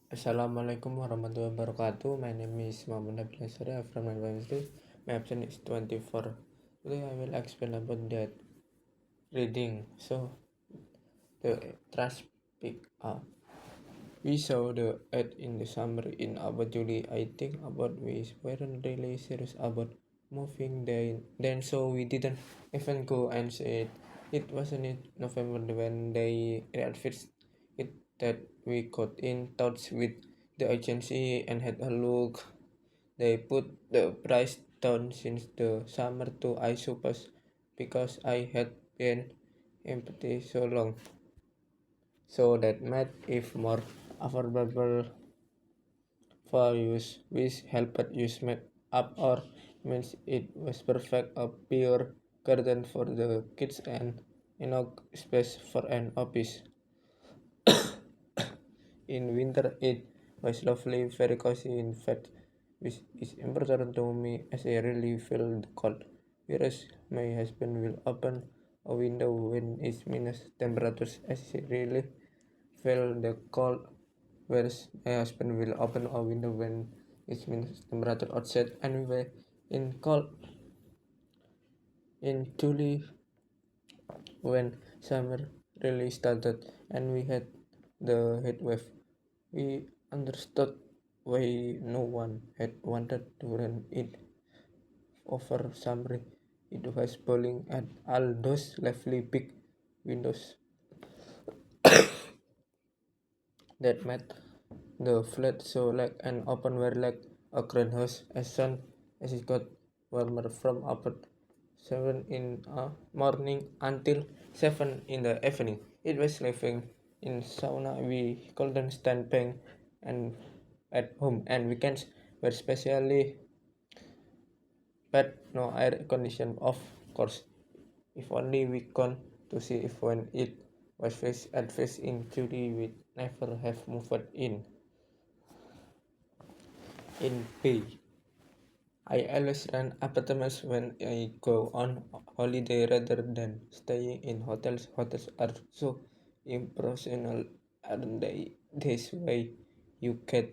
Assalamualaikum warahmatullahi wabarakatuh. My name is Muhammad Nabil Nasri. I'm from Wednesday. My option is 24. Today I will explain about that reading. So the trash pick up. We saw the ad in the summer in about July. I think about we weren't really serious about moving then so we didn't even go and see it. It wasn't in November when they readvertised it that we got in touch with the agency and had a look. They put the price down since the summer too, I suppose, because I had been empty so long. So that made it more affordable for use, which helped use make up or means it was perfect a pure garden for the kids and enough space for an office. In winter it was lovely, very cozy in fact, which is important to me as I really feel the cold. Whereas my husband will open a window when it's minus temperatures as he really feel the cold, whereas my husband will open a window when it's minus temperature outside. Anyway, in cold in July when summer really started and we had the heat wave, we understood why no one had wanted to run it over summer. It was bowling at all those lovely big windows that made the flat so like an open were like a greenhouse. As soon as it got warmer from about 7 in the morning until 7 in the evening, it was living in sauna. We couldn't stand paying and at home, and weekends were especially bad, no air condition of course. If only we gone to see if when it was face at face in July we'd never have moved in Bay. I always rent apartments when I go on holiday rather than staying in hotels. Hotels are so impersonal, aren't they? This way you get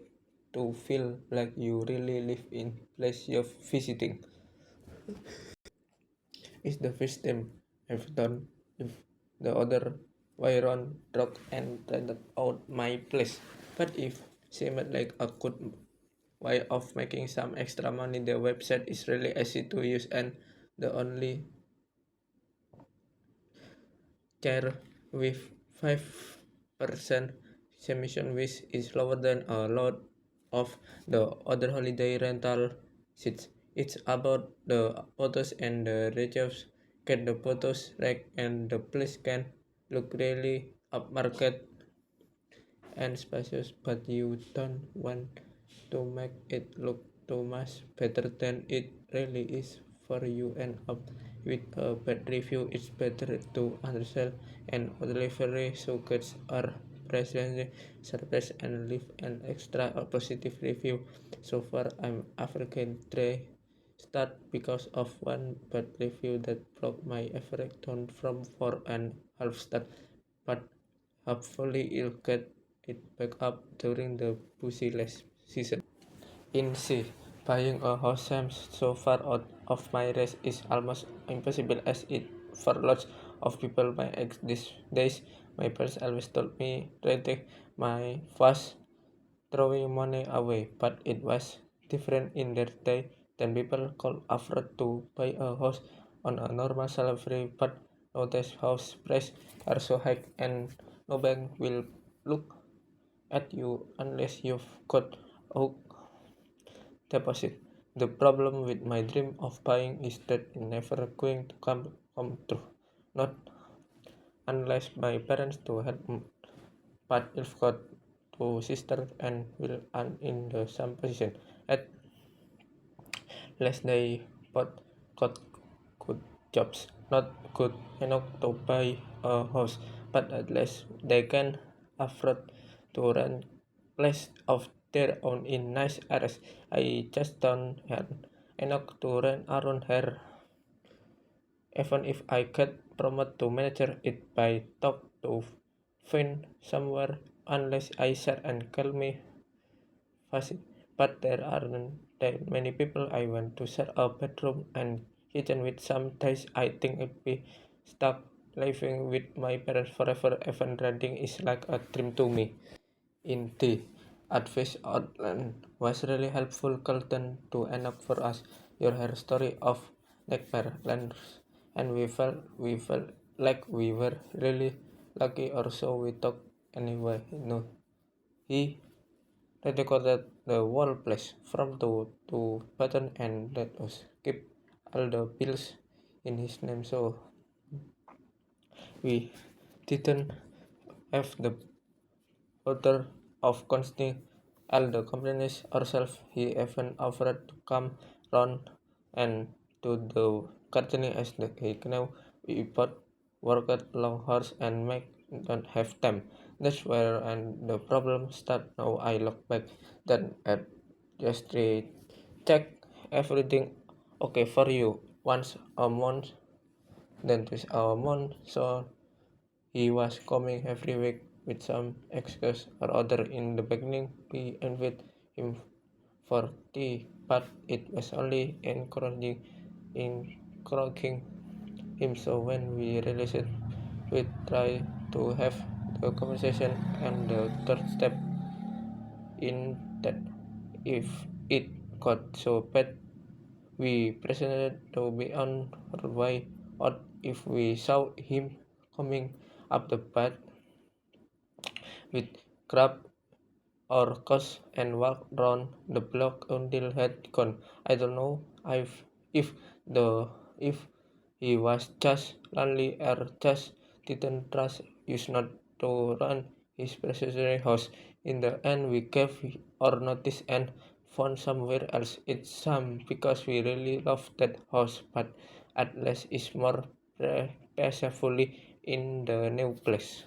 to feel like you really live in place you're visiting. It's the first time I've done if the other way around drug and rented out my place. But if seemed like a good way of making some extra money, the website is really easy to use and the only chair with 5% submission which is lower than a lot of the other holiday rental sites. It's about the photos and the reviews. Get the photos right and the place can look really upmarket and spacious, but you don't want to make it look too much better than it really is. For you end up with a bad review, it's better to undersell and delivery so kids are presently surprised and leave an extra positive review. So far I'm African try start because of one bad review that broke my average down from 4.5 star, but hopefully you'll get it back up during the busy last season. In C, buying a house seems so far out of my race is almost impossible as it for lots of people my ex these days. My parents always told me to my fast throwing money away, but it was different in their day than people could afford to buy a house on a normal salary. But nowadays house prices are so high and no bank will look at you unless you've got a deposit. The problem with my dream of buying is that it's never going to come true. Not unless my parents to help but if got two sisters and will earn in the same position. At least they both got good jobs, not good enough to buy a house, but at least they can afford to rent place of their own in nice areas. I just don't have enough to rent around here. Even if I get promoted to manager, it by talk to find somewhere unless I share and call me. fuzzy, but there aren't that many people I want to share a bedroom and kitchen with. Some days I think I'd be stuck living with my parents forever. Even renting is like a dream to me. In the advice outline was really helpful. Colton to end up for us. Your hair story of nightmare lands, and we felt like we were really lucky, or so we thought anyway. No, he recorded the whole place from to button and let us keep all the bills in his name, so we didn't have the author of constantly all the complaints ourselves. He even offered to come round and do the gardening as the he knew we both worked long hours and make don't have time. That's where and the problem start. Now I look back then at just check everything okay for you once a month, then twice a month, so he was coming every week with some excuse or other. In the beginning, we invited him for tea, but it was only encouraging him. So when we realized it, we tried to have the conversation, and the third step in that if it got so bad, we presented to be on our way out. If we saw him coming up the path with grab or course and walked round the block until he'd gone. I don't know if the if he was just lonely or just didn't trust us not to run his precious house. In the end, we gave our notice and found somewhere else. It's some because we really love that house, but at least it's more peacefully in the new place.